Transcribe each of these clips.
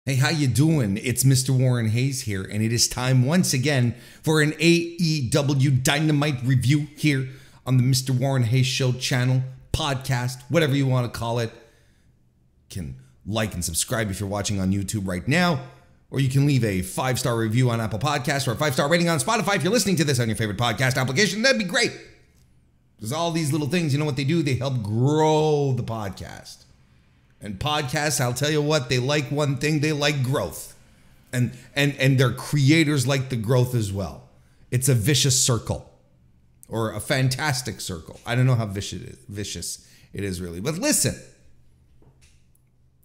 Hey, how you doing? It's Mr. Warren Hayes here, and it is time once again for an AEW Dynamite review here on the Mr. Warren Hayes Show channel, podcast, whatever you want to call it. You can like and subscribe if you're watching on YouTube right now, or you can leave a 5-star review on Apple Podcasts or a 5-star rating on Spotify if you're listening to this on your favorite podcast application. That'd be great. Because all these little things, you know what they do? They help grow the podcast. And podcasts, I'll tell you what, they like one thing, they like growth. And their creators like the growth as well. It's a vicious circle. Or a fantastic circle. I don't know how vicious it is really. But listen.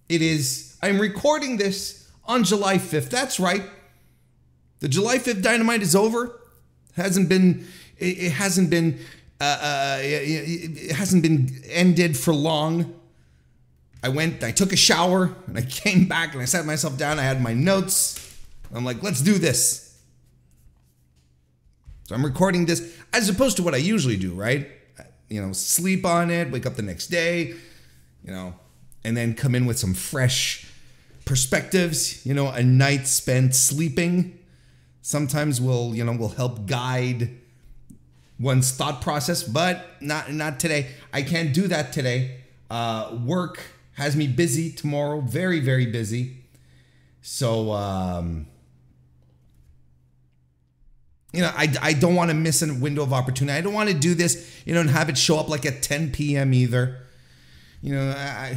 I'm recording this on July 5th. That's right. The July 5th Dynamite is over. It hasn't been ended for long. I took a shower, and I came back, and I sat myself down. I had my notes. I'm like, let's do this. So I'm recording this as opposed to what I usually do, right? You know, sleep on it, wake up the next day, you know, and then come in with some fresh perspectives. You know, a night spent sleeping sometimes will help guide one's thought process, but not today. I can't do that today. Work has me busy tomorrow, very, very busy. So, I don't want to miss a window of opportunity. I don't want to do this, and have it show up like at 10 p.m. either. I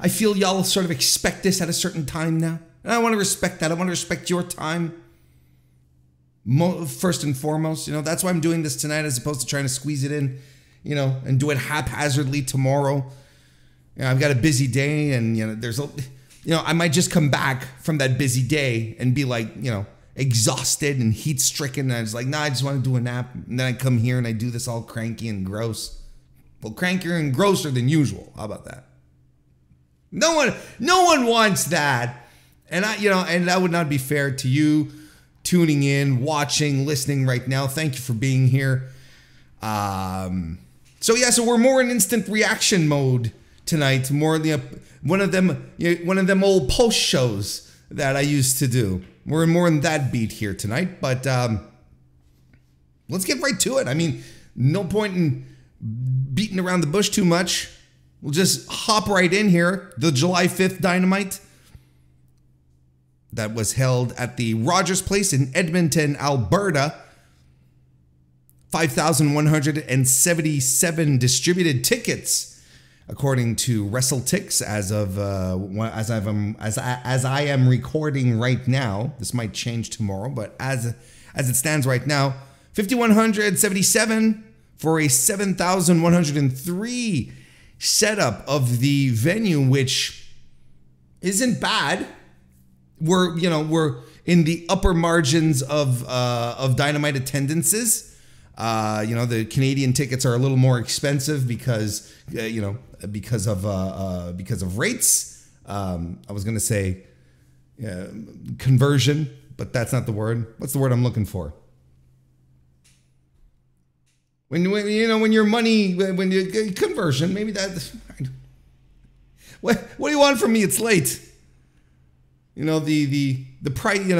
feel y'all sort of expect this at a certain time now. And I want to respect that. I want to respect your time. First and foremost, that's why I'm doing this tonight as opposed to trying to squeeze it in, and do it haphazardly tomorrow. I've got a busy day, and I might just come back from that busy day and be like, exhausted and heat stricken. And I was like, nah, I just want to do a nap. And then I come here and I do this all cranky and gross. Well, crankier and grosser than usual. How about that? No one wants that. And and that would not be fair to you tuning in, watching, listening right now. Thank you for being here. So we're more in instant reaction mode tonight. More one of them old post shows that I used to do. We're more in that beat here tonight, but let's get right to it. I mean, no point in beating around the bush too much. We'll just hop right in here. The July 5th Dynamite that was held at the Rogers Place in Edmonton, Alberta. 5,177 distributed tickets, according to WrestleTix, as I am recording right now. This might change tomorrow, but as it stands right now, 5,177 for a 7,103 setup of the venue, which isn't bad. We're in the upper margins of Dynamite attendances. The Canadian tickets are a little more expensive because of rates. I was going to say conversion, but that's not the word. What's the word I'm looking for? When your money, when you conversion, maybe that. What do you want from me? It's late. The price.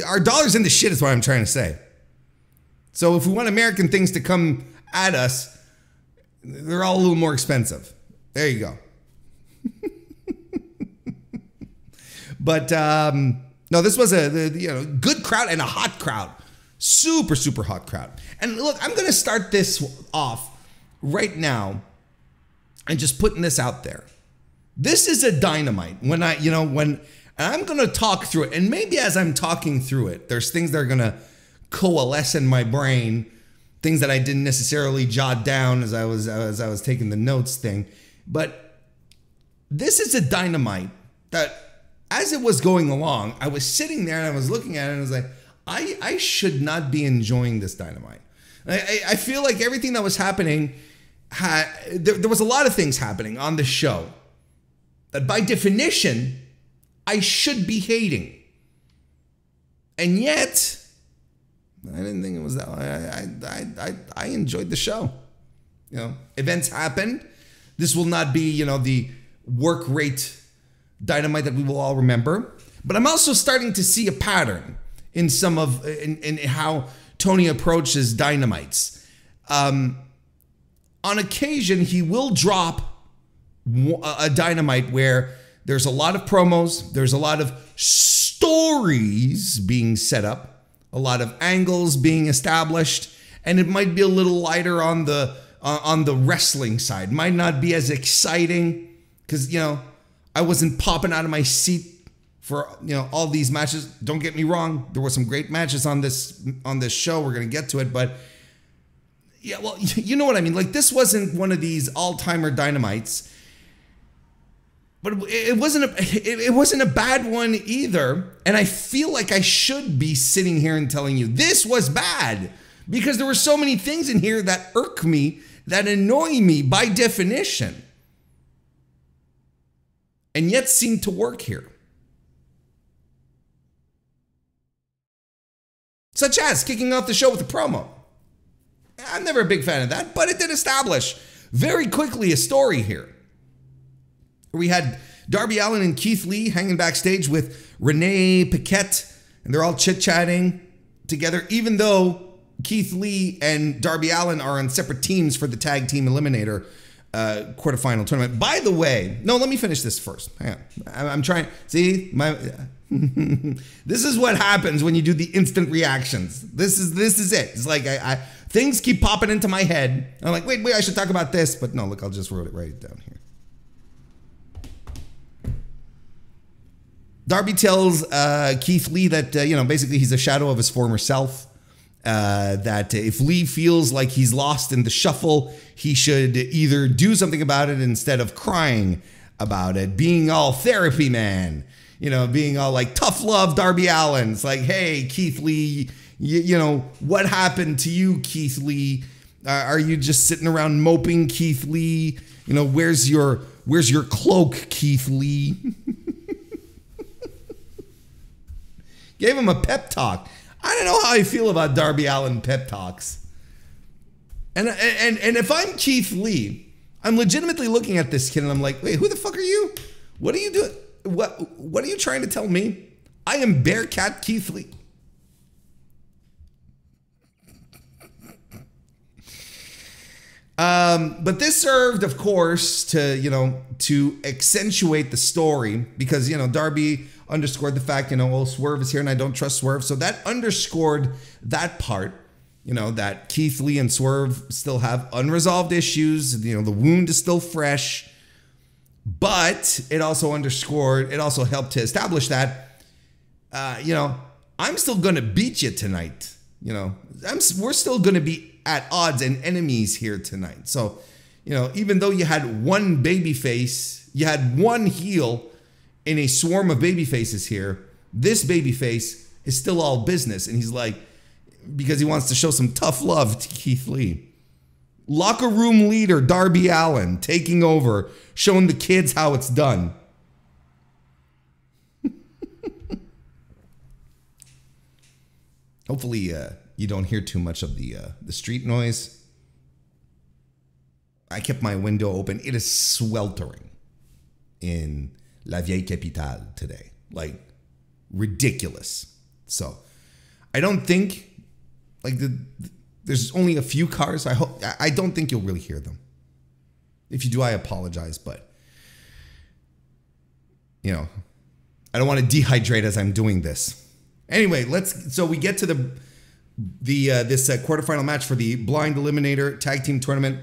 Our dollar's in the shit is what I'm trying to say. So if we want American things to come at us, they're all a little more expensive. There you go. But no, this was a good crowd and a hot crowd. Super, super hot crowd. And look, I'm going to start this off right now and just putting this out there. This is a Dynamite. And I'm going to talk through it. And maybe as I'm talking through it, there's things that are going to coalesce in my brain, things that I didn't necessarily jot down as I was taking the notes thing. But this is a Dynamite that, as it was going along, I was sitting there and I was looking at it and I was like, I should not be enjoying this Dynamite. I feel like everything that was happening, there was a lot of things happening on the show that by definition, I should be hating. And yet, I didn't think it was that way. I enjoyed the show. Events happened. This will not be, the work rate Dynamite that we will all remember. But I'm also starting to see a pattern in in how Tony approaches Dynamites. On occasion, he will drop a Dynamite where there's a lot of promos, there's a lot of stories being set up, a lot of angles being established, and it might be a little lighter on the wrestling side. Might not be as exciting because, I wasn't popping out of my seat for, all these matches. Don't get me wrong. There were some great matches on this show. We're going to get to it, but yeah, well, you know what I mean? Like, this wasn't one of these all-timer Dynamites, but it wasn't a bad one either. And I feel like I should be sitting here and telling you this was bad because there were so many things in here that irk me, that annoy me by definition, and yet seem to work here. Such as kicking off the show with a promo. I'm never a big fan of that, but it did establish very quickly a story here. We had Darby Allin and Keith Lee hanging backstage with Renee Paquette, and they're all chit-chatting together, even though Keith Lee and Darby Allin are on separate teams for the Tag Team Eliminator quarterfinal tournament. By the way, no, let me finish this first. Hang on. I'm trying. See, this is what happens when you do the instant reactions. This is it. It's like things keep popping into my head. I'm like, wait, I should talk about this, but no, look, I'll just write it down here. Darby tells Keith Lee that basically he's a shadow of his former self. That if Lee feels like he's lost in the shuffle, he should either do something about it instead of crying about it, being all therapy man, being all like tough love Darby Allin. It's like, hey, Keith Lee, what happened to you, Keith Lee? Are you just sitting around moping, Keith Lee? Where's your cloak, Keith Lee? Gave him a pep talk. I don't know how I feel about Darby Allin pep talks. And if I'm Keith Lee, I'm legitimately looking at this kid and I'm like, wait, who the fuck are you? What are you doing? What are you trying to tell me? I am Bearcat Keith Lee. But this served, of course, to accentuate the story because, Darby underscored the fact, well, Swerve is here and I don't trust Swerve. So that underscored that part, that Keith Lee and Swerve still have unresolved issues. The wound is still fresh, but it also helped to establish that, I'm still going to beat you tonight. We're still going to be at odds and enemies here tonight. So, even though you had one baby face, you had one heel in a swarm of baby faces here, this baby face is still all business. And he's like, because he wants to show some tough love to Keith Lee. Locker room leader Darby Allin taking over, showing the kids how it's done. Hopefully you don't hear too much of the street noise. I kept my window open. It is sweltering in La Vieille Capitale today. Like, ridiculous. So, I don't think, there's only a few cars. I don't think you'll really hear them. If you do, I apologize, but, I don't want to dehydrate as I'm doing this. Anyway, so we get to this quarterfinal match for the Blind Eliminator Tag Team Tournament.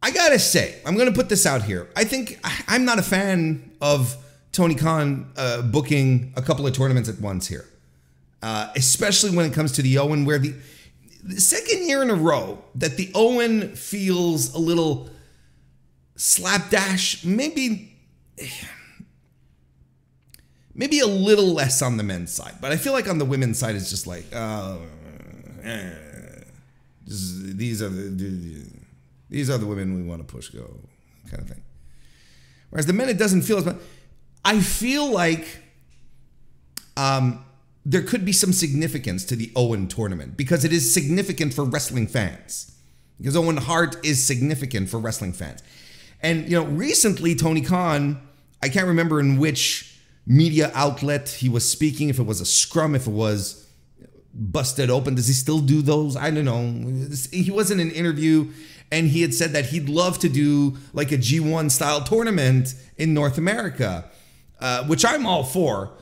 I gotta say, I'm gonna put this out here. I think I'm not a fan of Tony Khan booking a couple of tournaments at once here, especially when it comes to the Owen, where the second year in a row that the Owen feels a little slapdash, maybe a little less on the men's side, but I feel like on the women's side it's just like, these are the women we want to push go kind of thing. Whereas the men, it doesn't feel as much. I feel like there could be some significance to the Owen tournament because it is significant for wrestling fans. Because Owen Hart is significant for wrestling fans. And, recently Tony Khan, I can't remember in which media outlet he was speaking, if it was a scrum, if it was Busted Open. Does he still do those? I don't know. He was in an interview and he had said that he'd love to do like a G1 style tournament in North America, which I'm all for,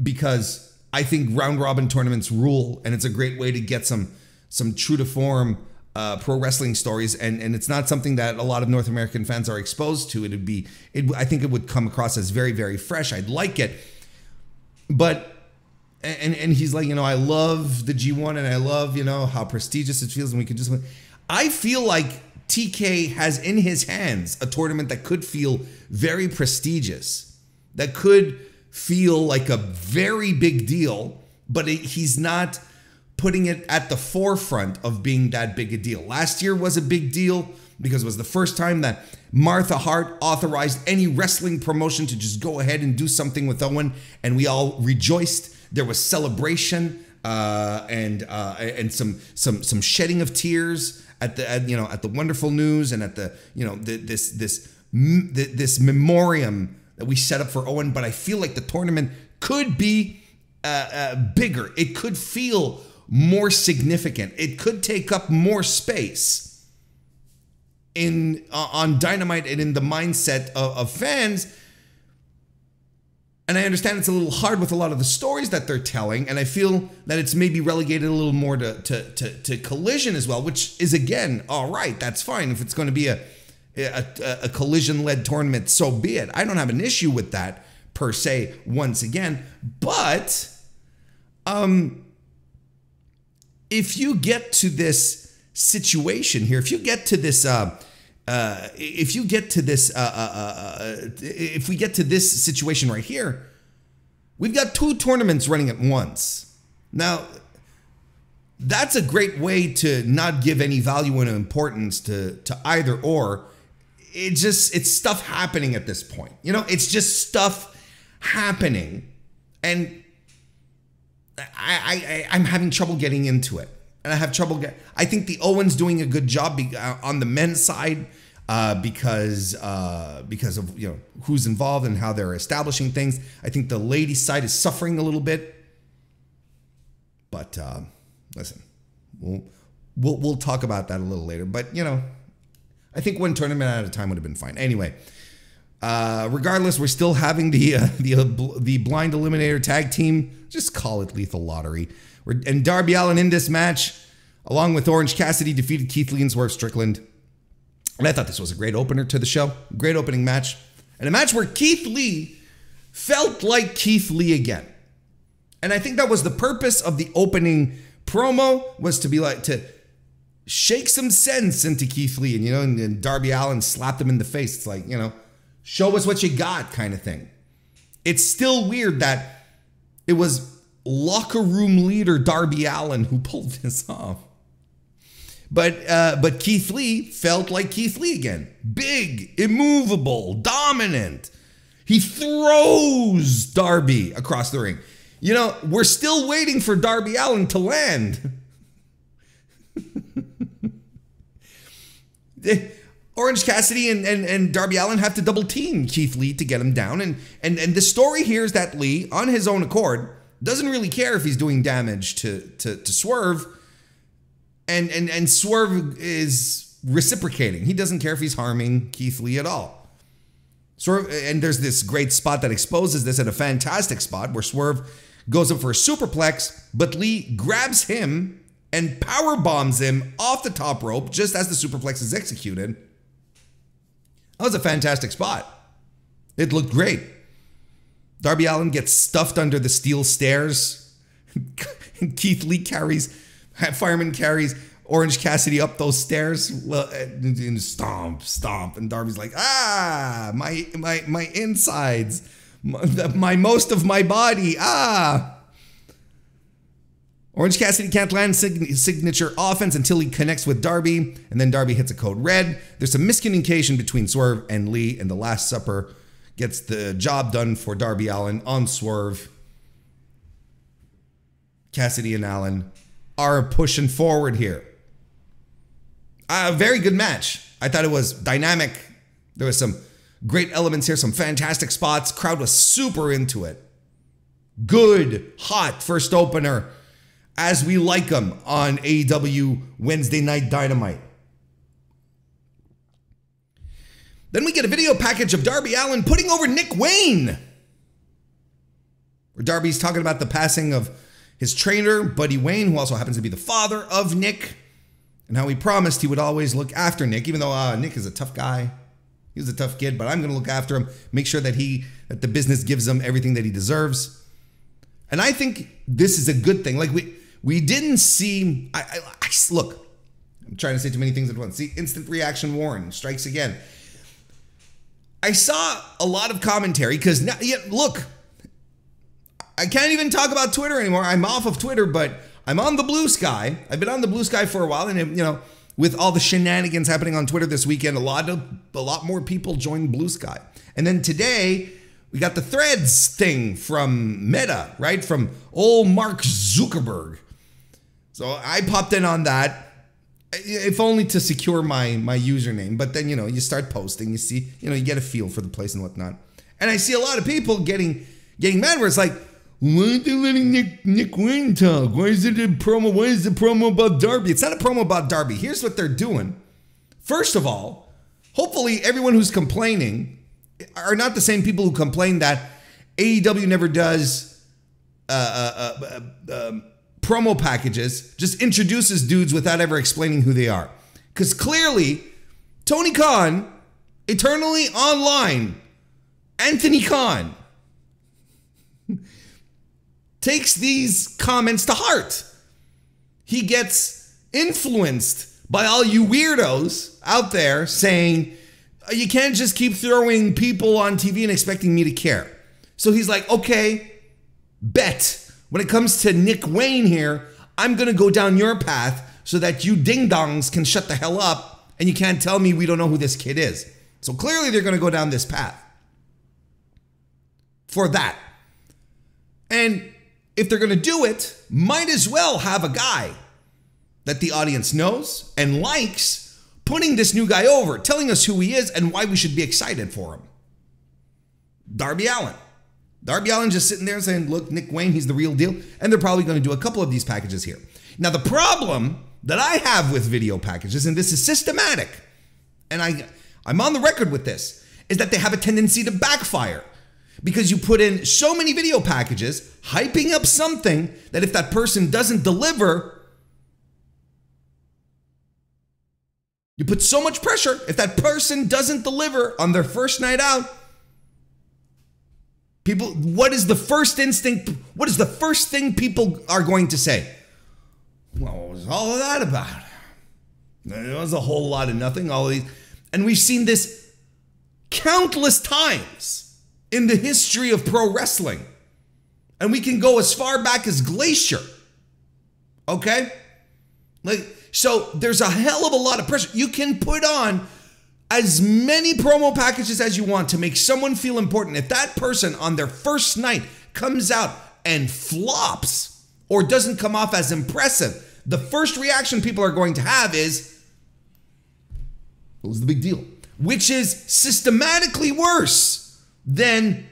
because I think round robin tournaments rule, and it's a great way to get some true to form pro wrestling stories, and it's not something that a lot of North American fans are exposed to. I think it would come across as very, very fresh. I'd like it, but and he's like, I love the G1 and I love how prestigious it feels, and we could just. I feel like TK has in his hands a tournament that could feel very prestigious, that could feel like a very big deal, but he's not putting it at the forefront of being that big a deal. Last year was a big deal because it was the first time that Martha Hart authorized any wrestling promotion to just go ahead and do something with Owen, and we all rejoiced. There was celebration and some shedding of tears at the wonderful news, and at the this memoriam that we set up for Owen. But I feel like the tournament could be bigger. It could feel more significant. It could take up more space on Dynamite and in the mindset of fans. And I understand it's a little hard with a lot of the stories that they're telling, and I feel that it's maybe relegated a little more to Collision as well, which is, again, all right, that's fine. If it's going to be a Collision-led tournament, so be it. I don't have an issue with that per se, once again. But if you get to this situation here, if we get to this situation right here, we've got 2 tournaments running at once. Now, that's a great way to not give any value and importance to either or. It's stuff happening at this point. It's just stuff happening. And I'm having trouble getting into it. And I have trouble I think the Owens doing a good job on the men's side, because of who's involved and how they're establishing things. I think the ladies' side is suffering a little bit. But listen, we'll talk about that a little later. But I think one tournament at a time would have been fine. Anyway, regardless, we're still having the blind eliminator tag team. Just call it Lethal Lottery. And Darby Allin in this match, along with Orange Cassidy, defeated Keith Lee and Swerve Strickland. And I thought this was a great opener to the show. Great opening match. And a match where Keith Lee felt like Keith Lee again. And I think that was the purpose of the opening promo, was to shake some sense into Keith Lee. And Darby Allin slapped him in the face. It's like, show us what you got kind of thing. It's still weird that it was locker room leader Darby Allin who pulled this off. But Keith Lee felt like Keith Lee again. Big, immovable, dominant. He throws Darby across the ring. We're still waiting for Darby Allin to land. Orange Cassidy and Darby Allin have to double team Keith Lee to get him down. And the story here is that Lee, on his own accord, doesn't really care if he's doing damage to Swerve. And Swerve is reciprocating. He doesn't care if he's harming Keith Lee at all. Swerve, and there's this great spot that exposes this, at a fantastic spot where Swerve goes up for a superplex, but Lee grabs him and power bombs him off the top rope just as the superplex is executed. That was a fantastic spot. It looked great. Darby Allin gets stuffed under the steel stairs. Keith Lee Fireman carries Orange Cassidy up those stairs. Well, and stomp, and Darby's like, my insides, my most of my body, Orange Cassidy can't land signature offense until he connects with Darby, and then Darby hits a code red. There's some miscommunication between Swerve and Lee, and the Last Supper gets the job done for Darby Allin on Swerve. Cassidy and Allin are pushing forward here. A very good match. I thought it was dynamic, There was some great elements here, some fantastic spots. Crowd was super into it. Good, hot first opener, as we like them on AEW Wednesday Night Dynamite. Then we get a video package of Darby Allin putting over Nick Wayne, where Darby's talking about the passing of his trainer, Buddy Wayne, who also happens to be the father of Nick, and how he promised he would always look after Nick, even though Nick is a tough guy. He's a tough kid, but I'm going to look after him, make sure that the business gives him everything that he deserves. And I think this is a good thing. Like we didn't see, look, I'm trying to say too many things at once. See, instant reaction Warren strikes again. I saw a lot of commentary because now, yeah, look, I can't even talk about Twitter anymore. I'm off of Twitter, but I'm on the Blue Sky. I've been on the Blue Sky for a while, and you know, with all the shenanigans happening on Twitter this weekend, a lot more people joined Blue Sky. And then today, we got the Threads thing from Meta, right? From old Mark Zuckerberg. So I popped in on that, if only to secure my username. But then, you know, you start posting, you see, you know, you get a feel for the place and whatnot. And I see a lot of people getting mad where it's like, why aren't they letting Nick Wayne talk? Why is it a promo? Why is the promo about Darby? It's not a promo about Darby. Here's what they're doing. First of all, hopefully everyone who's complaining are not the same people who complain that AEW never does promo packages, just introduces dudes without ever explaining who they are. Because clearly, Tony Khan, eternally online, Anthony Khan, takes these comments to heart. He gets influenced by all you weirdos out there saying, you can't just keep throwing people on TV and expecting me to care. So he's like, okay, bet. When it comes to Nick Wayne here, I'm going to go down your path so that you ding-dongs can shut the hell up and you can't tell me we don't know who this kid is. So clearly they're going to go down this path for that. And if they're going to do it, might as well have a guy that the audience knows and likes, putting this new guy over, telling us who he is and why we should be excited for him. Darby Allin. Darby Allin just sitting there saying, look, Nick Wayne, he's the real deal. And they're probably going to do a couple of these packages here. Now, the problem that I have with video packages, and this is systematic, and I'm on the record with this, is that they have a tendency to backfire. Because you put in so many video packages, hyping up something that if that person doesn't deliver, you put so much pressure. If that person doesn't deliver on their first night out, people, what is the first instinct? What is the first thing people are going to say? Well, what was all of that about? It was a whole lot of nothing, all of these. And we've seen this countless times in the history of pro wrestling. And we can go as far back as Glacier. Okay? Like, so there's a hell of a lot of pressure. You can put on as many promo packages as you want to make someone feel important. If that person on their first night comes out and flops or doesn't come off as impressive, the first reaction people are going to have is, what was the big deal? Which is systematically worse than,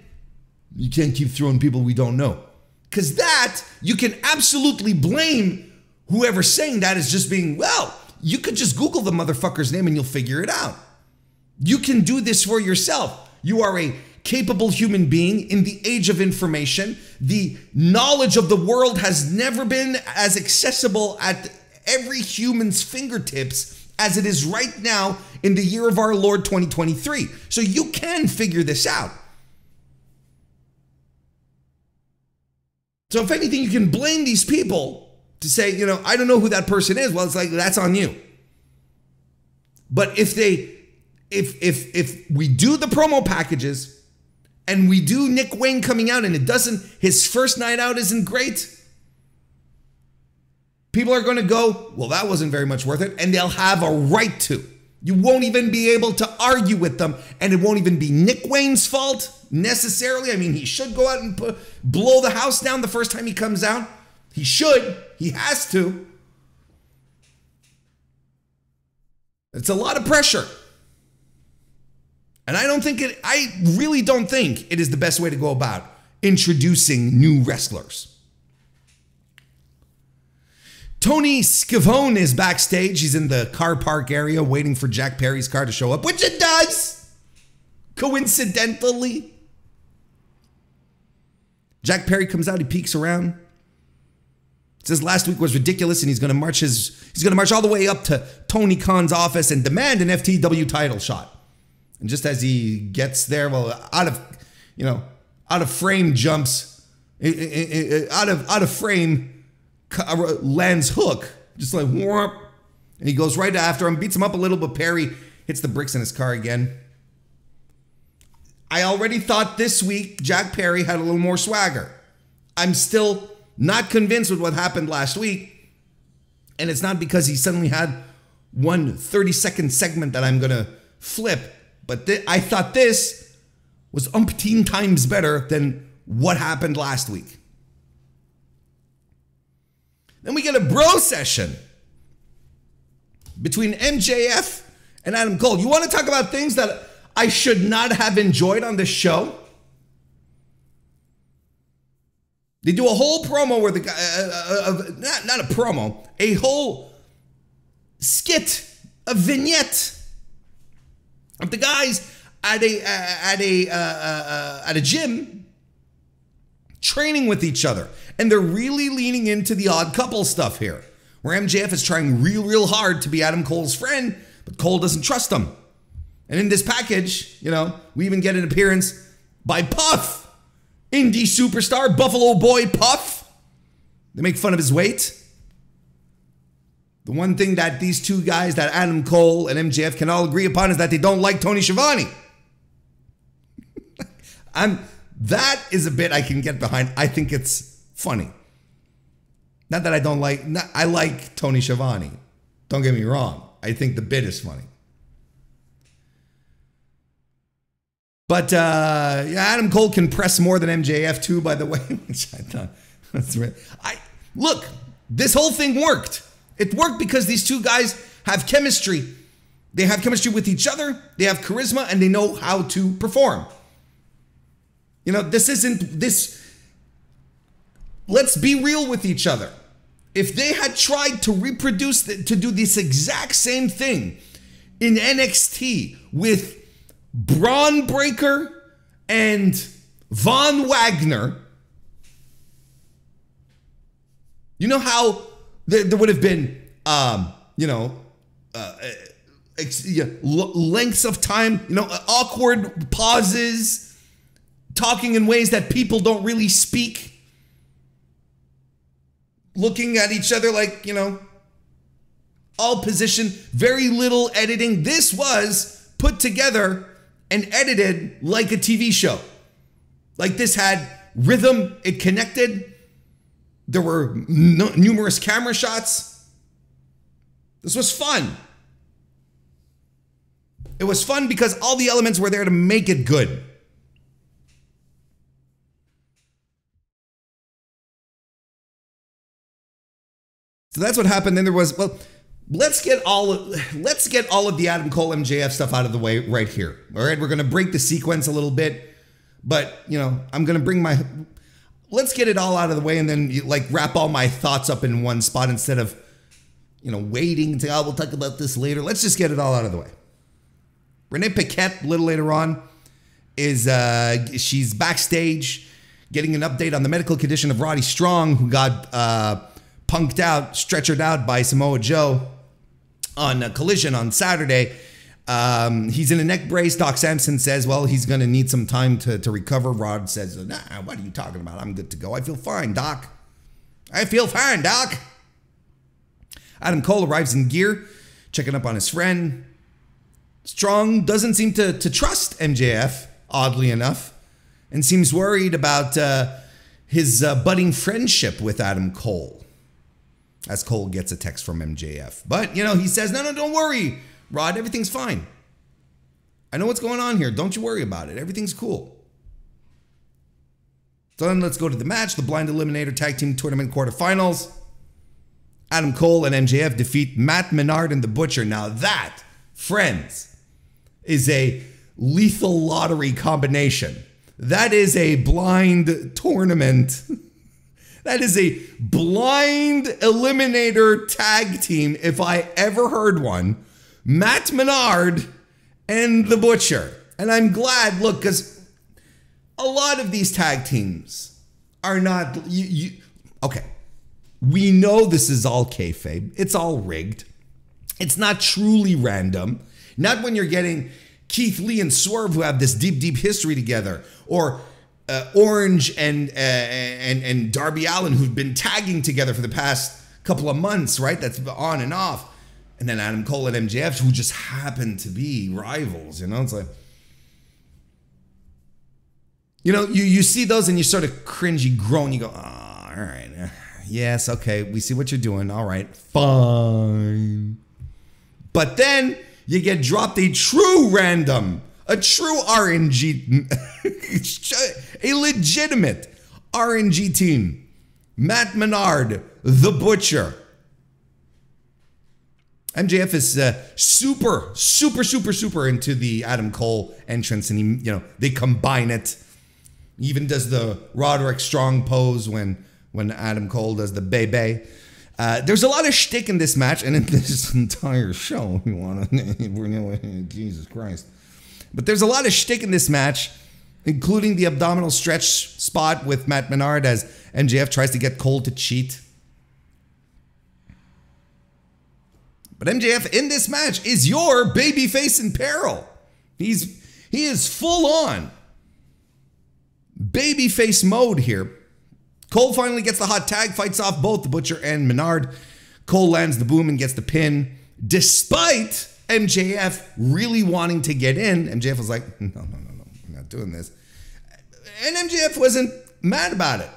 you can't keep throwing people we don't know. Because that, you can absolutely blame whoever's saying that as just being, well, you could just Google the motherfucker's name and you'll figure it out. You can do this for yourself. You are a capable human being in the age of information. The knowledge of the world has never been as accessible at every human's fingertips as it is right now in the year of our Lord 2023. So you can figure this out. So if anything, you can blame these people to say, you know, I don't know who that person is. Well, it's like, that's on you. But if we do the promo packages and we do Nick Wayne coming out and his first night out isn't great, people are going to go, well, that wasn't very much worth it. And they'll have a right to. You won't even be able to argue with them. And it won't even be Nick Wayne's fault necessarily. I mean, he should go out and blow the house down the first time he comes out. He should. He has to. It's a lot of pressure. And I really don't think it is the best way to go about introducing new wrestlers. Tony Schiavone is backstage. He's in the car park area waiting for Jack Perry's car to show up, which it does, coincidentally. Jack Perry comes out, he peeks around. Says last week was ridiculous and he's going to march all the way up to Tony Khan's office and demand an FTW title shot. And just as he gets there, well, out of frame jumps, out of frame lands Hook, just like whoop, and he goes right after him, beats him up a little, but Perry hits the bricks in his car again. I already thought this week Jack Perry had a little more swagger. I'm still not convinced with what happened last week, and it's not because he suddenly had one 30-second segment that I'm gonna flip. But I thought this was umpteen times better than what happened last week. Then we get a bro session between MJF and Adam Cole. You want to talk about things that I should not have enjoyed on this show? They do a whole promo where the guy, not a promo, a whole skit, a vignette of the guys at a gym training with each other. And they're really leaning into the odd couple stuff here, where MJF is trying real hard to be Adam Cole's friend, but Cole doesn't trust him. And in this package, we even get an appearance by Puff, indie superstar, Buffalo Boy Puff. They make fun of his weight. The one thing that these two guys, that Adam Cole and MJF, can all agree upon is that they don't like Tony Schiavone. That is a bit I can get behind. I think it's funny. Not that I don't like, I like Tony Schiavone. Don't get me wrong. I think the bit is funny. But Adam Cole can press more than MJF too, by the way. Which I thought that's right. Look, this whole thing worked. It worked because these two guys have chemistry. They have chemistry with each other. They have charisma, and they know how to perform. This isn't this. Let's be real with each other. If they had tried to reproduce, to do this exact same thing in NXT with Braun Breaker and Von Wagner, you know how there would have been, lengths of time, awkward pauses, talking in ways that people don't really speak, looking at each other like, all position, very little editing. This was put together and edited like a TV show. Like this had rhythm, it connected. There were numerous camera shots. This was fun. It was fun because all the elements were there to make it good. So that's what happened. Then there was, let's get all of the Adam Cole MJF stuff out of the way right here. All right, we're gonna break the sequence a little bit, but I'm gonna bring let's get it all out of the way and then wrap all my thoughts up in one spot instead of waiting until we'll talk about this later. Let's just get it all out of the way. Renee Paquette, a little later on, she's backstage getting an update on the medical condition of Roddy Strong, who got stretchered out by Samoa Joe on a Collision on Saturday. He's in a neck brace. Doc Samson says, well, he's going to need some time to recover. Rod says, nah, what are you talking about? I'm good to go. I feel fine, Doc. I feel fine, Doc. Adam Cole arrives in gear, checking up on his friend. Strong doesn't seem to trust MJF, oddly enough, and seems worried about his budding friendship with Adam Cole. As Cole gets a text from MJF. But, he says, no, don't worry, Rod, everything's fine. I know what's going on here. Don't you worry about it. Everything's cool. So then let's go to the match. The Blind Eliminator Tag Team Tournament quarterfinals. Adam Cole and MJF defeat Matt Menard and The Butcher. Now that, friends, is a lethal lottery combination. That is a blind tournament. That is a blind eliminator tag team, if I ever heard one. Matt Menard and The Butcher. And I'm glad, look, because a lot of these tag teams are not... okay, we know this is all kayfabe. It's all rigged. It's not truly random. Not when you're getting Keith Lee and Swerve, who have this deep, deep history together, or Orange and Darby Allin, who've been tagging together for the past couple of months, right? That's on and off. And then Adam Cole and MJF, who just happen to be rivals, you know? It's like, you know, you see those and you sort of cringe, you groan, you go, oh, all right. Yes, okay, we see what you're doing. All right, fine. But then you get dropped a true random, a true RNG, a legitimate RNG team. Matt Menard, The Butcher. MJF is super into the Adam Cole entrance, and he, you know, they combine it. He even does the Roderick Strong pose when Adam Cole does the bebe. There's a lot of shtick in this match and in this entire show. Jesus Christ. But there's a lot of shtick in this match, including the abdominal stretch spot with Matt Menard as MJF tries to get Cole to cheat. But MJF in this match is your babyface in peril. He is full on babyface mode here. Cole finally gets the hot tag, fights off both the Butcher and Menard. Cole lands the boom and gets the pin, despite MJF really wanting to get in. MJF was like, no, I'm not doing this. And MJF wasn't mad about it.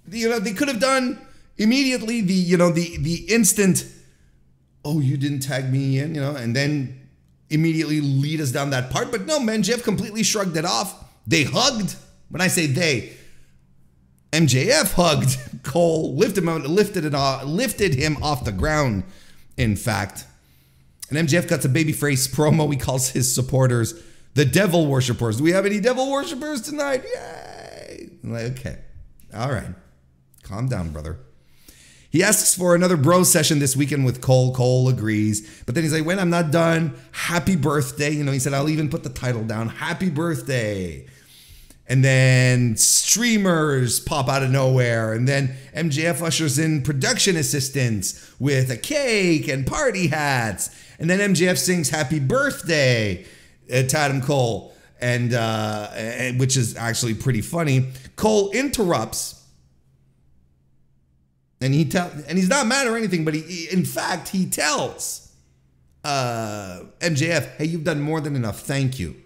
You know, they could have done immediately the instant, oh, you didn't tag me in, you know, and then immediately lead us down that part. But no, MJF completely shrugged it off. They hugged. When I say they, MJF hugged Cole, lifted him off the ground, in fact. And MJF cuts a babyface promo. He calls his supporters the devil worshippers. Do we have any devil worshippers tonight? Yay! I'm like, okay. All right. Calm down, brother. He asks for another bro session this weekend with Cole. Cole agrees. But then he's like, when I'm not done, happy birthday. You know, he said, I'll even put the title down. Happy birthday. And then streamers pop out of nowhere. And then MJF ushers in production assistants with a cake and party hats. And then MJF sings happy birthday to Adam Cole. And which is actually pretty funny. Cole interrupts. And he's not mad or anything, but in fact, he tells MJF, hey, you've done more than enough. Thank you.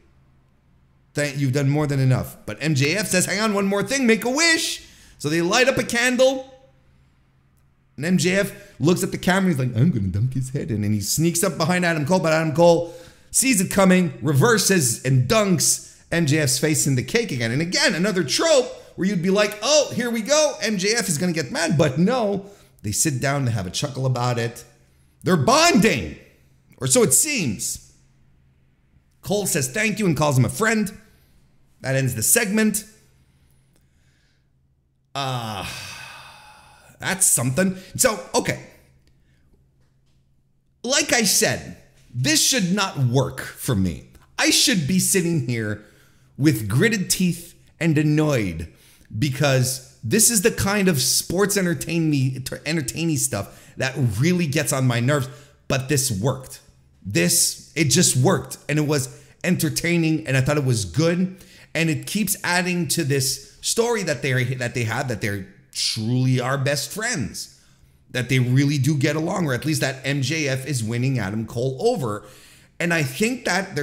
You've done more than enough. But MJF says, hang on, one more thing, make a wish. So they light up a candle. And MJF looks at the camera. He's like, I'm going to dunk his head in. And he sneaks up behind Adam Cole. But Adam Cole sees it coming, reverses, and dunks MJF's face in the cake again. And again, another trope where you'd be like, oh, here we go. MJF is going to get mad. But no, they sit down, they have a chuckle about it. They're bonding. Or so it seems. Cole says thank you and calls him a friend. That ends the segment. That's something. So, okay. Like I said, this should not work for me. I should be sitting here with gritted teeth and annoyed because this is the kind of sports entertaining stuff that really gets on my nerves. But this worked. It just worked. And it was entertaining and I thought it was good. And it keeps adding to this story that they're truly our best friends, that they really do get along, or at least that MJF is winning Adam Cole over. And I think that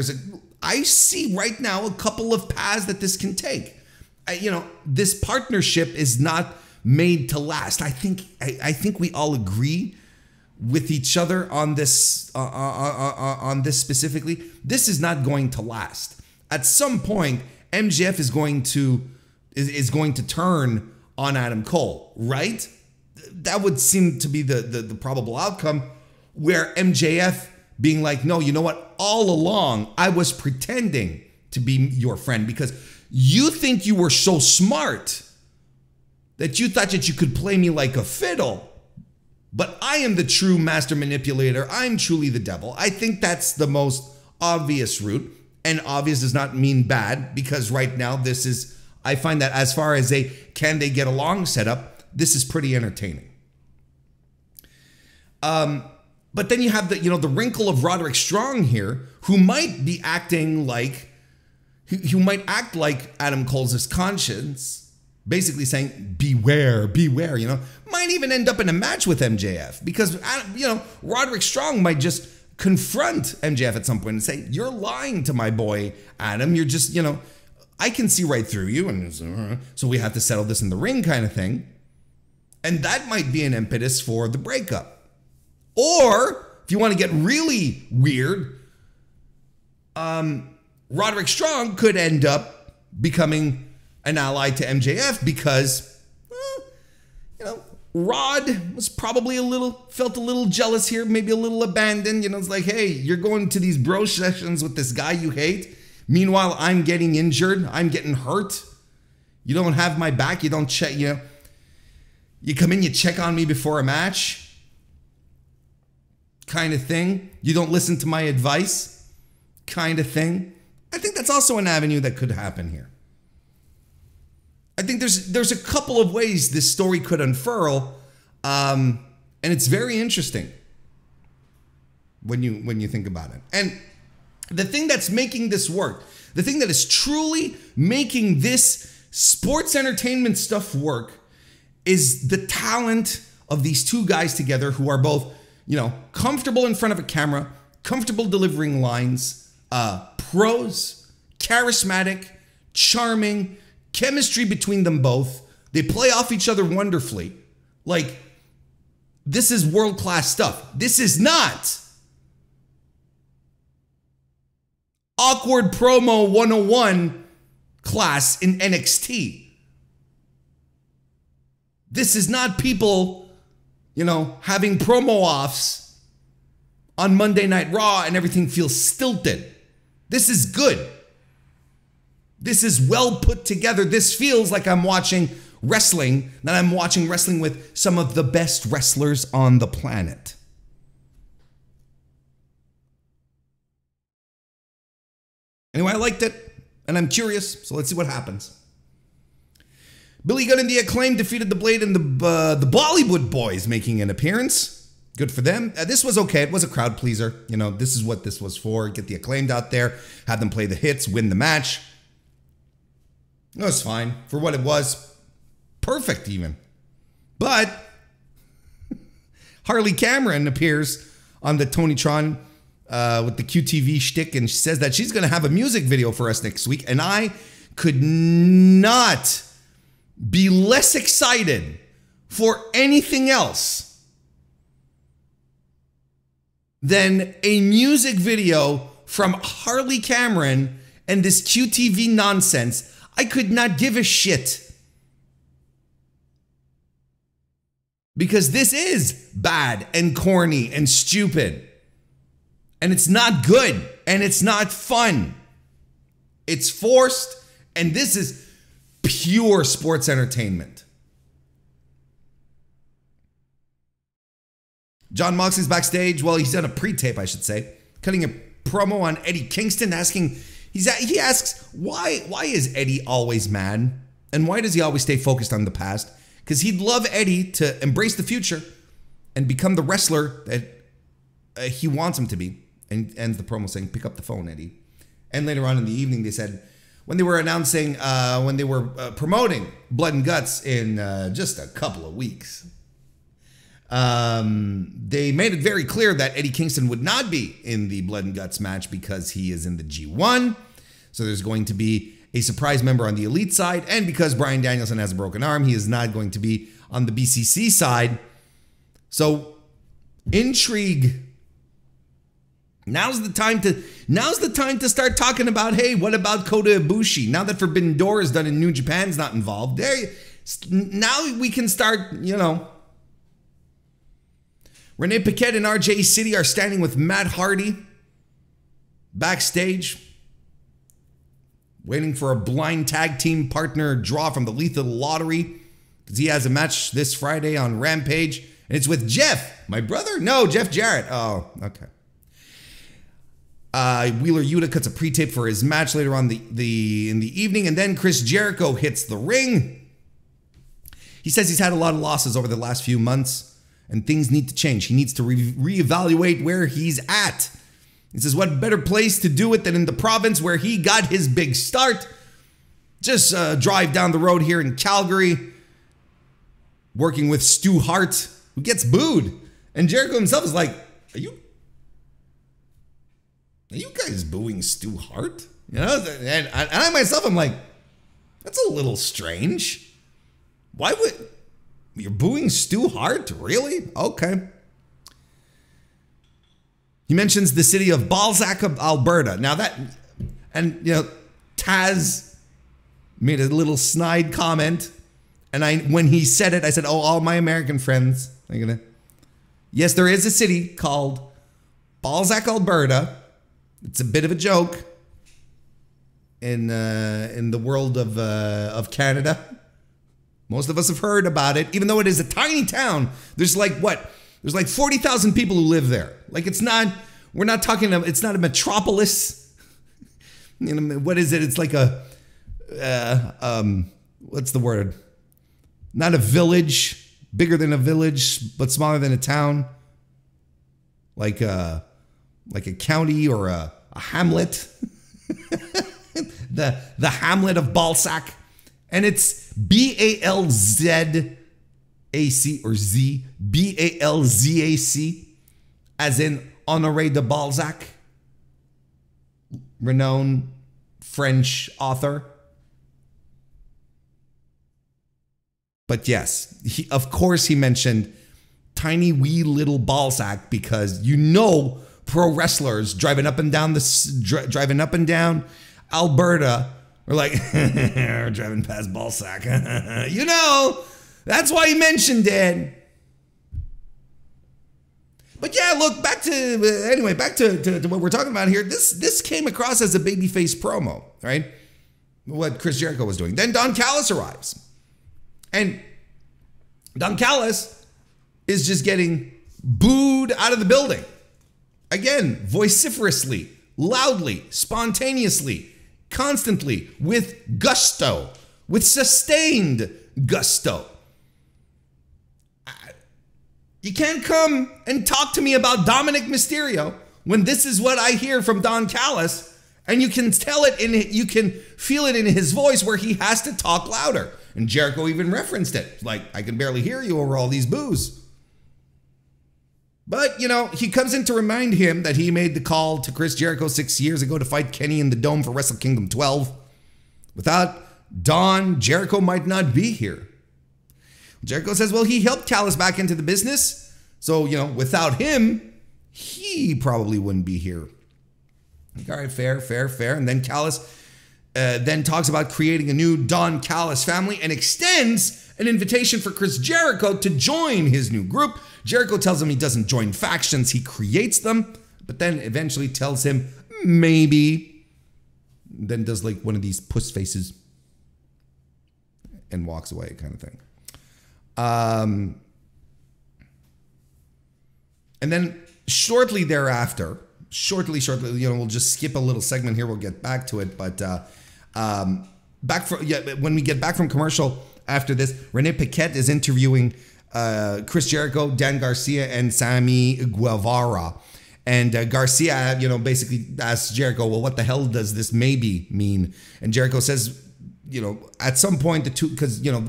I see right now a couple of paths that this can take. This partnership is not made to last. I think we all agree with each other on this specifically. This is not going to last. At some point, MJF is going to turn on Adam Cole, right? That would seem to be the probable outcome, where MJF being like, no, you know what? All along, I was pretending to be your friend because you think you were so smart that you thought that you could play me like a fiddle. But I am the true master manipulator. I'm truly the devil. I think that's the most obvious route. And obvious does not mean bad because right now this is, I find that as far as can they get along setup, this is pretty entertaining. But then you have the wrinkle of Roderick Strong here, who might be acting like, who might act like Adam Cole's conscience, basically saying, beware, beware, might even end up in a match with MJF because, Roderick Strong might just confront MJF at some point and say, you're lying to my boy, Adam. You're just, I can see right through you. And so we have to settle this in the ring kind of thing. And that might be an impetus for the breakup. Or if you want to get really weird, Roderick Strong could end up becoming an ally to MJF because, Rod was probably felt a little jealous here, maybe a little abandoned. It's like, hey, you're going to these bro sessions with this guy you hate. Meanwhile, I'm getting injured. I'm getting hurt. You don't have my back. You don't check, you come in, you check on me before a match kind of thing. You don't listen to my advice kind of thing. I think that's also an avenue that could happen here. I think there's a couple of ways this story could unfurl, and it's very interesting when you think about it. And the thing that's making this work, the thing that is truly making this sports entertainment stuff work, is the talent of these two guys together who are both, comfortable in front of a camera, comfortable delivering lines, pros, charismatic, charming. Chemistry between them both. They play off each other wonderfully. Like, this is world-class stuff. This is not awkward promo 101 class in NXT. This is not people, having promo offs on Monday Night Raw and everything feels stilted. This is good. This is well put together. This feels like I'm watching wrestling, that I'm watching wrestling with some of the best wrestlers on the planet. Anyway, I liked it, and I'm curious, so let's see what happens. Billy Gunn and the Acclaim defeated the Blade and the Bollywood Boys, making an appearance. Good for them. This was okay. It was a crowd pleaser. This is what this was for. Get the Acclaimed out there, have them play the hits, win the match. It was fine for what it was. Perfect even. But Harley Cameron appears on the Tonytron with the QTV shtick, and she says that she's going to have a music video for us next week. And I could not be less excited for anything else than a music video from Harley Cameron and this QTV nonsense. I could not give a shit. Because this is bad and corny and stupid. And it's not good. And it's not fun. It's forced. And this is pure sports entertainment. John Moxley's backstage. Well, he's on a pre-tape, I should say. Cutting a promo on Eddie Kingston, asking... He asks, why is Eddie always mad? And why does he always stay focused on the past? Because he'd love Eddie to embrace the future and become the wrestler that he wants him to be. And ends the promo saying, pick up the phone, Eddie. And later on in the evening, they said, when they were announcing, promoting Blood and Guts in just a couple of weeks, they made it very clear that Eddie Kingston would not be in the Blood and Guts match because he is in the G1. So there's going to be a surprise member on the Elite side. And because Bryan Danielson has a broken arm, he is not going to be on the BCC side. So intrigue. Now's the time to start talking about, hey, what about Kota Ibushi? Now that Forbidden Door is done and New Japan's not involved, now we can start, Renee Paquette and RJ City are standing with Matt Hardy backstage. waiting for a blind tag team partner draw from the Lethal Lottery because he has a match this Friday on Rampage, and it's with Jeff, my brother? No, Jeff Jarrett. Oh, okay. Wheeler Yuta cuts a pre-tape for his match later on in the evening, and then Chris Jericho hits the ring. He says he's had a lot of losses over the last few months, and things need to change. He needs to reevaluate where he's at. He says, what better place to do it than in the province where he got his big start? Just drive down the road here in Calgary, working with Stu Hart, who gets booed. And Jericho himself is like, are you guys booing Stu Hart? You know, and I myself, I'm like, that's a little strange. Why would, you're booing Stu Hart? Really? Okay. He mentions the city of Balzac, Alberta. Now that, and you know, Taz made a little snide comment, and when he said it, I said, "Oh, all my American friends are gonna." Yes, there is a city called Balzac, Alberta. It's a bit of a joke in the world of Canada. Most of us have heard about it, even though it is a tiny town. There's like what? There's like 40,000 people who live there. Like it's not, we're not talking, it's not a metropolis. You know, what is it? It's like a, what's the word? Not a village, bigger than a village, but smaller than a town. Like a county or a hamlet. the hamlet of Balzac. And it's Balzac or Z, Balzac, as in Honoré de Balzac, renowned French author. But yes, of course he mentioned tiny wee little Balzac because you know pro wrestlers driving up and down Alberta are like, we're driving past Balzac. You know. That's why he mentioned it. But yeah, look, back to what we're talking about here. This came across as a babyface promo, right? What Chris Jericho was doing. Then Don Callis arrives. And Don Callis is just getting booed out of the building. Again, vociferously, loudly, spontaneously, constantly, with gusto, with sustained gusto. You can't come and talk to me about Dominic Mysterio when this is what I hear from Don Callis, and you can tell it you can feel it in his voice where he has to talk louder. And Jericho even referenced it. Like, I can barely hear you over all these boos. But, you know, he comes in to remind him that he made the call to Chris Jericho 6 years ago to fight Kenny in the Dome for Wrestle Kingdom 12. Without Don, Jericho might not be here. Jericho says, well, he helped Callis back into the business. So, you know, without him, he probably wouldn't be here. Like, all right, fair. And then Callis then talks about creating a new Don Callis family and extends an invitation for Chris Jericho to join his new group. Jericho tells him he doesn't join factions, he creates them, but then eventually tells him maybe, then does like one of these puss faces and walks away kind of thing. And then shortly thereafter, shortly, you know, we'll just skip a little segment here. We'll get back to it. But when we get back from commercial after this, Renee Paquette is interviewing Chris Jericho, Dan Garcia, and Sammy Guevara. And Garcia, you know, basically asks Jericho, well, what the hell does this maybe mean? And Jericho says, you know, at some point, the two, because, you know,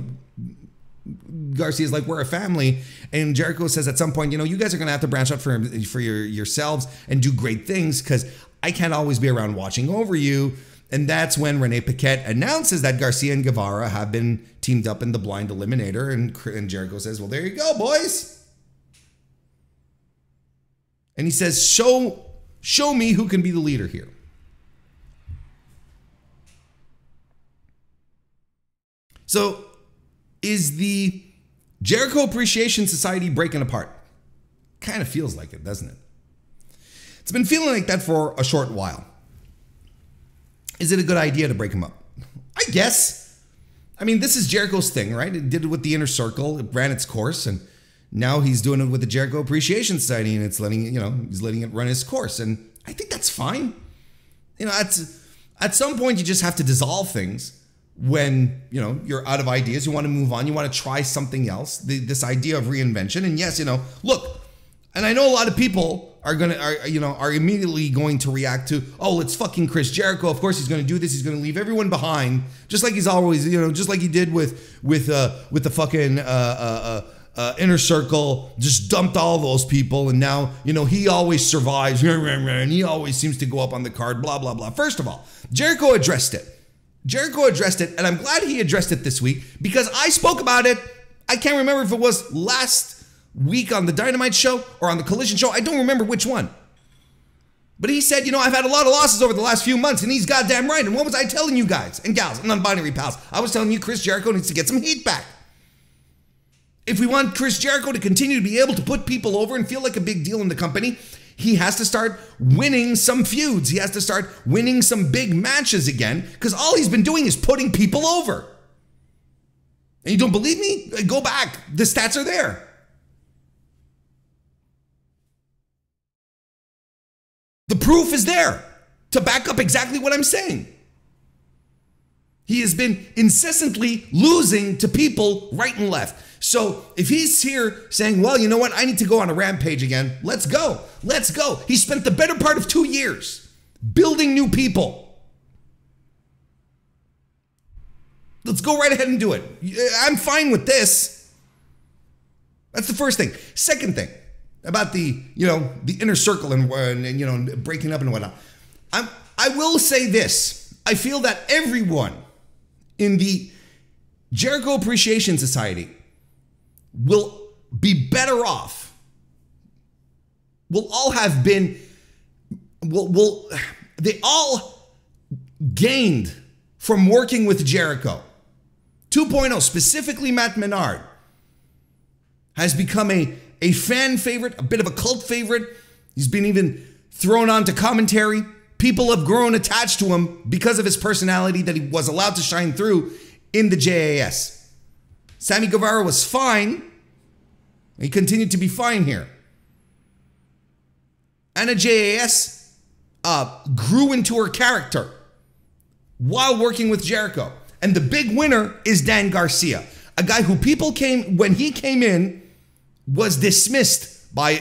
Garcia's like, we're a family. And Jericho says at some point, you know, you guys are going to have to branch out for yourselves and do great things because I can't always be around watching over you. And that's when Renee Paquette announces that Garcia and Guevara have been teamed up in the Blind Eliminator. And Jericho says, well, there you go, boys. And he says, show me who can be the leader here. So is the Jericho Appreciation Society breaking apart? Kind of feels like it, doesn't it? It's been feeling like that for a short while. Is it a good idea to break him up? I guess. I mean, this is Jericho's thing, right? It did it with the Inner Circle. It ran its course, and now he's doing it with the Jericho Appreciation Society, and it's letting he's letting it run its course, and I think that's fine. At some point, you just have to dissolve things when you're out of ideas. You want to move on. You want to try something else. This idea of reinvention, and yes, look, and I know a lot of people are immediately going to react to, oh, it's fucking Chris Jericho. Of course he's going to do this. He's going to leave everyone behind, just like he's always, just like he did with the fucking Inner Circle. Just dumped all those people, and now he always survives, and he always seems to go up on the card. Blah blah blah. First of all, Jericho addressed it. And I'm glad he addressed it this week because I spoke about it. I can't remember if it was last week on the Dynamite show or on the Collision show. I don't remember which one. But he said, I've had a lot of losses over the last few months, and he's goddamn right. And what was I telling you guys and gals and non-binary pals? I was telling you Chris Jericho needs to get some heat back. If we want Chris Jericho to continue to be able to put people over and feel like a big deal in the company, he has to start winning some feuds. He has to start winning some big matches again, because all he's been doing is putting people over. And you don't believe me? Go back. The stats are there. The proof is there to back up exactly what I'm saying. He has been incessantly losing to people right and left. So if he's here saying, well, you know what? I need to go on a rampage again. Let's go. Let's go. He spent the better part of 2 years building new people. Let's go right ahead and do it. I'm fine with this. That's the first thing. Second thing about the Inner Circle and breaking up and whatnot. I will say this. I feel that everyone in the Jericho Appreciation Society will be better off. Will all have been. They all gained from working with Jericho. 2.0, specifically Matt Menard, has become a fan favorite, a bit of a cult favorite. He's been even thrown onto commentary. People have grown attached to him because of his personality that he was allowed to shine through in the JAS. Sammy Guevara was fine. He continued to be fine here. Anna JAS grew into her character while working with Jericho. And the big winner is Dan Garcia, a guy who when he came in, was dismissed by,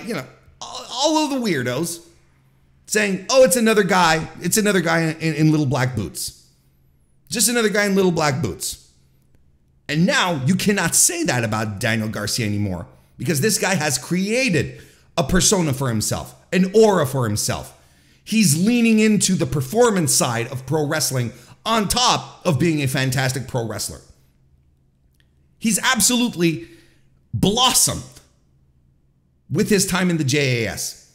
all of the weirdos, saying, oh, it's another guy. It's another guy in little black boots. Just another guy in little black boots. And now you cannot say that about Daniel Garcia anymore, because this guy has created a persona for himself, an aura for himself. He's leaning into the performance side of pro wrestling on top of being a fantastic pro wrestler. He's absolutely blossomed with his time in the JAS.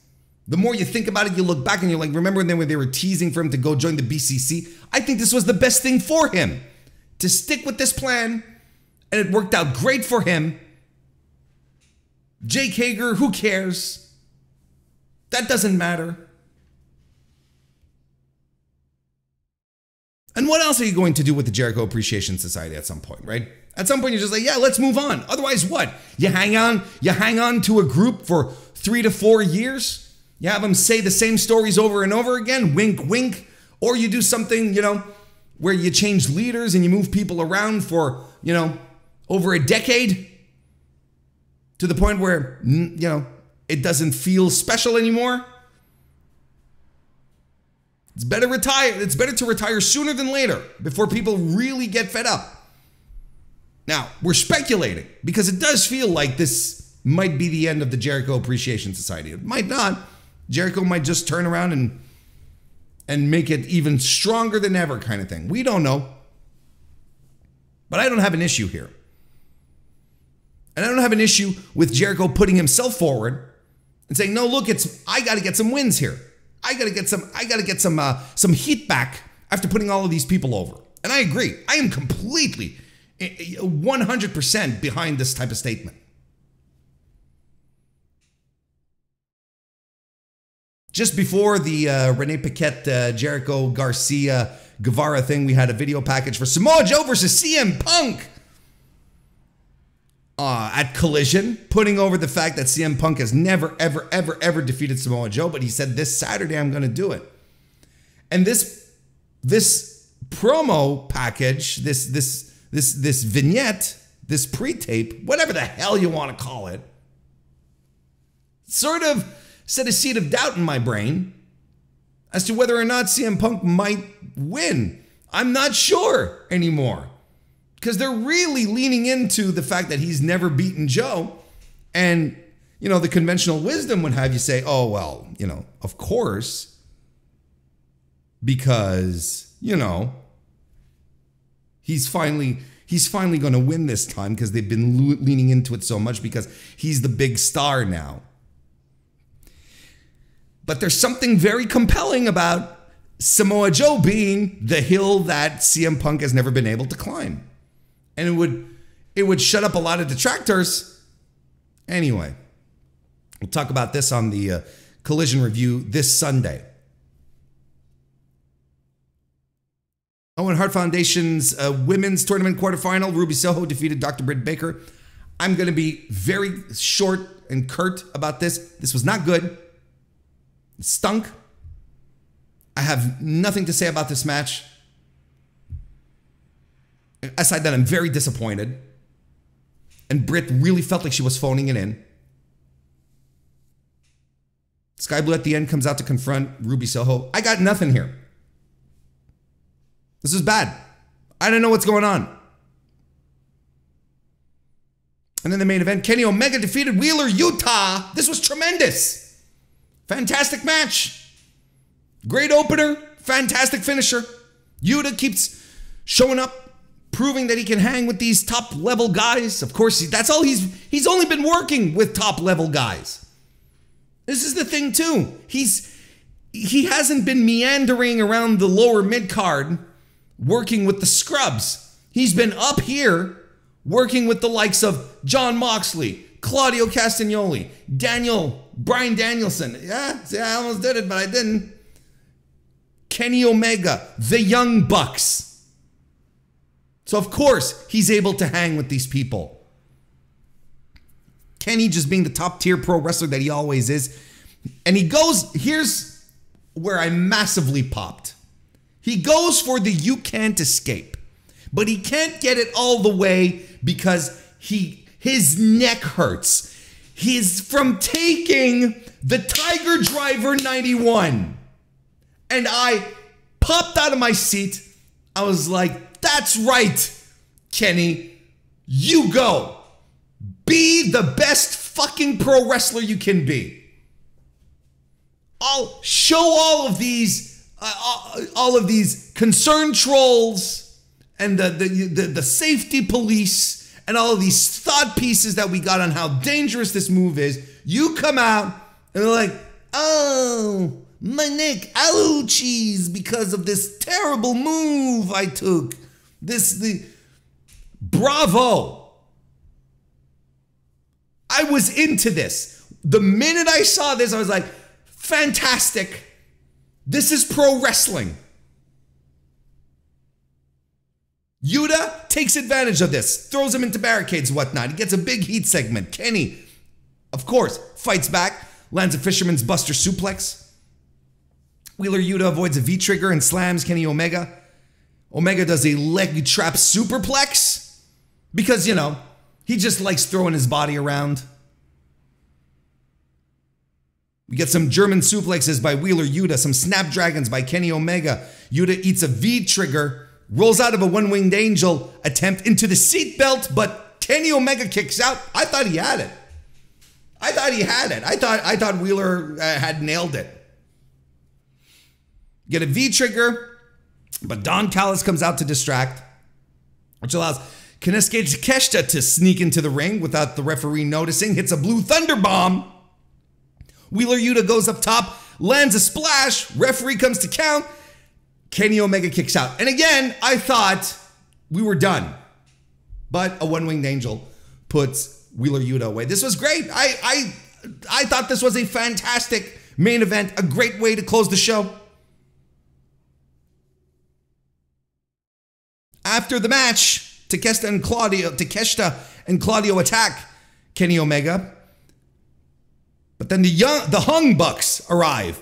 The more you think about it, you look back and you're like, remember when they were teasing for him to go join the BCC? I think this was the best thing for him, to stick with this plan, and it worked out great for him. Jake Hager, who cares? That doesn't matter. And what else are you going to do with the Jericho Appreciation Society at some point, right? At some point, you're just like, yeah, let's move on. Otherwise, what? You hang on to a group for 3 to 4 years. You have them say the same stories over and over again, wink, wink. Or you do something, where you change leaders and you move people around for, over a decade, to the point where, it doesn't feel special anymore. It's better to retire sooner than later, before people really get fed up. Now, we're speculating, because it does feel like this might be the end of the Jericho Appreciation Society. It might not. Jericho might just turn around and make it even stronger than ever, kind of thing. We don't know. But I don't have an issue here. And I don't have an issue with Jericho putting himself forward and saying, no, look, I got to get some wins here. I got to get some heat back after putting all of these people over. And I agree. I am completely 100% behind this type of statement. Just before the Renee Paquette Jericho Garcia Guevara thing, we had a video package for Samoa Joe versus CM Punk at Collision, putting over the fact that CM Punk has never, ever, ever, ever defeated Samoa Joe, but he said this Saturday I'm going to do it. And this promo package, this vignette, this pre-tape, whatever the hell you want to call it, sort of set a seed of doubt in my brain as to whether or not CM Punk might win. I'm not sure anymore, because they're really leaning into the fact that he's never beaten Joe. And, you know, the conventional wisdom would have you say, oh, well, you know, of course, because, you know, he's finally going to win this time because they've been leaning into it so much because he's the big star now. But there's something very compelling about Samoa Joe being the hill that CM Punk has never been able to climb. And it would shut up a lot of detractors. Anyway, we'll talk about this on the Collision review this Sunday. Owen Hart Foundation's women's tournament quarterfinal, Ruby Soho defeated Dr. Britt Baker. I'm going to be very short and curt about this. This was not good. It stunk. I have nothing to say about this match. Aside that, I'm very disappointed. And Britt really felt like she was phoning it in. Sky Blue at the end comes out to confront Ruby Soho. I got nothing here. This is bad. I don't know what's going on. And then the main event, Kenny Omega defeated Wheeler Yuta. This was tremendous. Fantastic match. Great opener. Fantastic finisher. Yuta keeps showing up, proving that he can hang with these top level guys. Of course, that's all he's only been working with top level guys. This is the thing too. He hasn't been meandering around the lower mid card working with the scrubs. He's been up here working with the likes of Jon Moxley, Claudio Castagnoli, Bryan Danielson. Yeah, I almost did it, but I didn't. Kenny Omega, the Young Bucks. So of course, he's able to hang with these people. Kenny just being the top tier pro wrestler that he always is. And he goes, here's where I massively popped. He goes for the you can't escape, but he can't get it all the way because his neck hurts. He's from taking the Tiger Driver 91. And I popped out of my seat. I was like, that's right, Kenny. You go. Be the best fucking pro wrestler you can be. I'll show all of these concerned trolls and the safety police and all of these thought pieces that we got on how dangerous this move is. You come out and they're like, oh, my neck, ouchies, because of this terrible move I took. Bravo. I was into this. The minute I saw this, I was like, fantastic. This is pro wrestling. Yuta takes advantage of this, throws him into barricades and whatnot. He gets a big heat segment. Kenny, of course, fights back, lands a fisherman's buster suplex. Wheeler Yuta avoids a V-trigger and slams Kenny Omega. Omega does a leg trap superplex because, you know, he just likes throwing his body around. We get some German suplexes by Wheeler Yuta, some snapdragons by Kenny Omega. Yuta eats a V-trigger, rolls out of a one-winged angel attempt into the seatbelt, but Kenny Omega kicks out. I thought he had it. I thought Wheeler had nailed it. Get a V-trigger, but Don Callis comes out to distract, which allows Konosuke Takeshita to sneak into the ring without the referee noticing, hits a blue thunder bomb. Wheeler Yuta goes up top, lands a splash, referee comes to count, Kenny Omega kicks out. And again, I thought we were done. But a one-winged angel puts Wheeler Yuta away. This was great. I thought this was a fantastic main event, a great way to close the show. after the match, Takeshita and Claudio attack Kenny Omega. But then the Hung Bucks arrive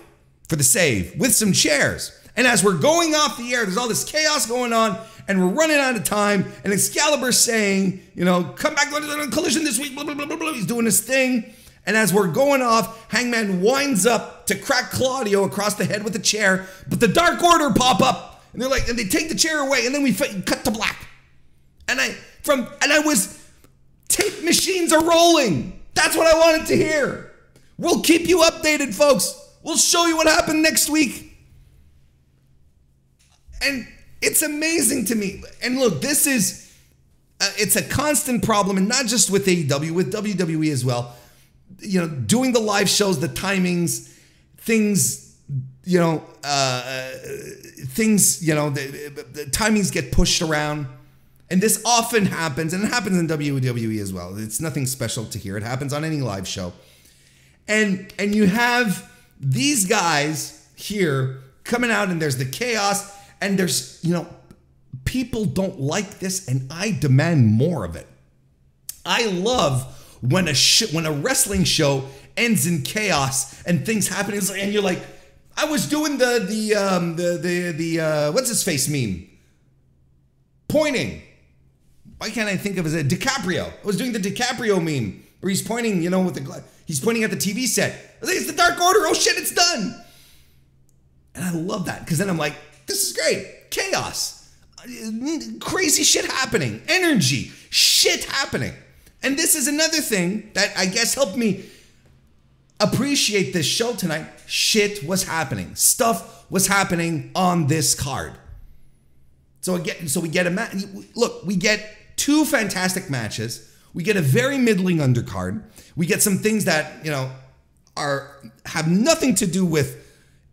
for the save with some chairs. And as we're going off the air, there's all this chaos going on, and we're running out of time. And Excalibur's saying, come back to Collision this week, blah, blah, blah, blah, blah. He's doing his thing. And as we're going off, Hangman winds up to crack Claudio across the head with a chair. But the Dark Order pop up, and they take the chair away, and then we cut to black. Tape machines are rolling. That's what I wanted to hear. We'll keep you updated, folks. We'll show you what happened next week. And it's amazing to me. And look, this is, it's a constant problem, and not just with AEW, with WWE as well. Doing the live shows, the timings, the timings get pushed around. And this often happens, and it happens in WWE as well. It's nothing special to hear. It happens on any live show. And you have these guys here coming out, and there's the chaos, and there's, people don't like this, and I demand more of it. I love when a wrestling show ends in chaos and things happen, and you're like, I was doing the what's his face meme? Pointing. Why can't I think of it? DiCaprio. I was doing the DiCaprio meme where he's pointing, he's pointing at the TV set. I was like, it's the Dark Order. Oh shit, it's done. And I love that, because then I'm like, this is great. Chaos. Crazy shit happening. Energy. Shit happening. And this is another thing that I guess helped me appreciate this show tonight. Shit was happening. Stuff was happening on this card. So we get we get two fantastic matches. We get a very middling undercard. We get some things that, have nothing to do with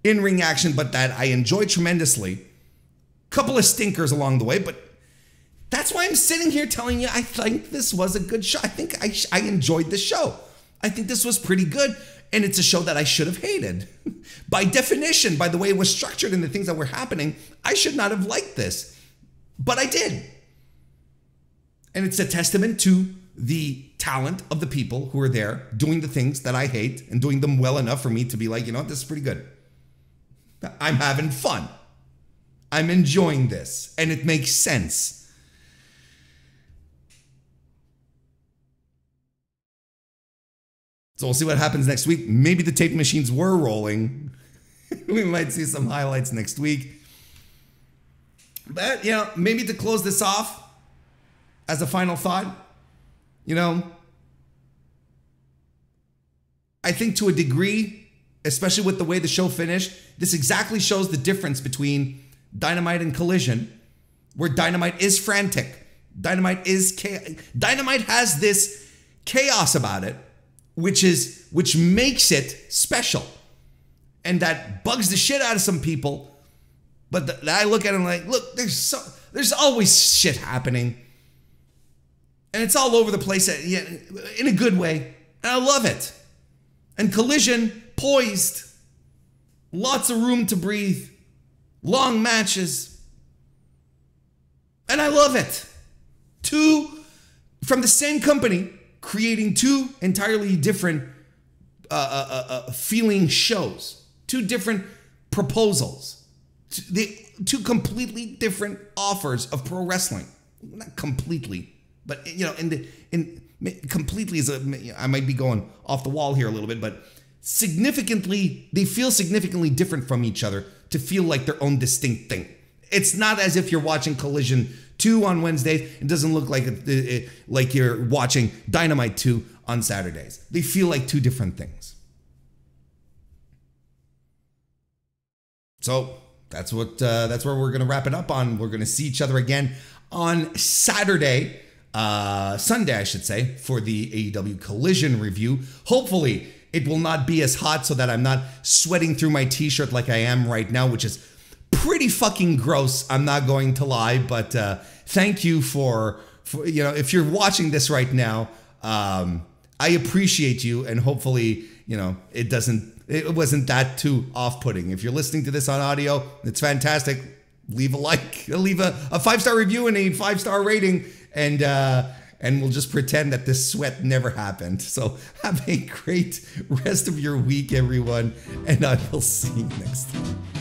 in-ring action, but that I enjoy tremendously. Couple of stinkers along the way, but that's why I'm sitting here telling you I think this was a good show. I think I enjoyed the show. I think this was pretty good, and it's a show that I should have hated. By definition, by the way it was structured and the things that were happening, I should not have liked this, but I did. And it's a testament to the talent of the people who are there doing the things that I hate and doing them well enough for me to be like, this is pretty good. I'm having fun. I'm enjoying this, and it makes sense. So we'll see what happens next week. Maybe the tape machines were rolling. We might see some highlights next week. But, maybe to close this off, as a final thought, I think to a degree, especially with the way the show finished, this exactly shows the difference between Dynamite and Collision, where Dynamite is frantic. Dynamite has this chaos about it, which makes it special, and that bugs the shit out of some people. But I look at it and like, look, there's always shit happening, and it's all over the place in a good way, and I love it. And Collision, poised, lots of room to breathe, long matches, and I love it. Two from the same company, creating two entirely different feeling shows, two different proposals, two completely different offers of pro wrestling. Not completely, but completely is I might be going off the wall here a little bit, but significantly, they feel significantly different from each other to feel like their own distinct thing. It's not as if you're watching Collision 2 on Wednesdays. It doesn't look like you're watching Dynamite 2 on Saturdays. They feel like two different things. So that's where we're going to wrap it up on. We're going to see each other again on Sunday, I should say, for the AEW Collision review. Hopefully, it will not be as hot so that I'm not sweating through my t-shirt like I am right now, which is pretty fucking gross. I'm not going to lie, but thank you for if you're watching this right now, I appreciate you, and hopefully, it wasn't that too off-putting. If you're listening to this on audio, it's fantastic. leave a like, leave a 5-star review and a 5-star rating, and we'll just pretend that this sweat never happened. So have a great rest of your week, everyone, and I will see you next time.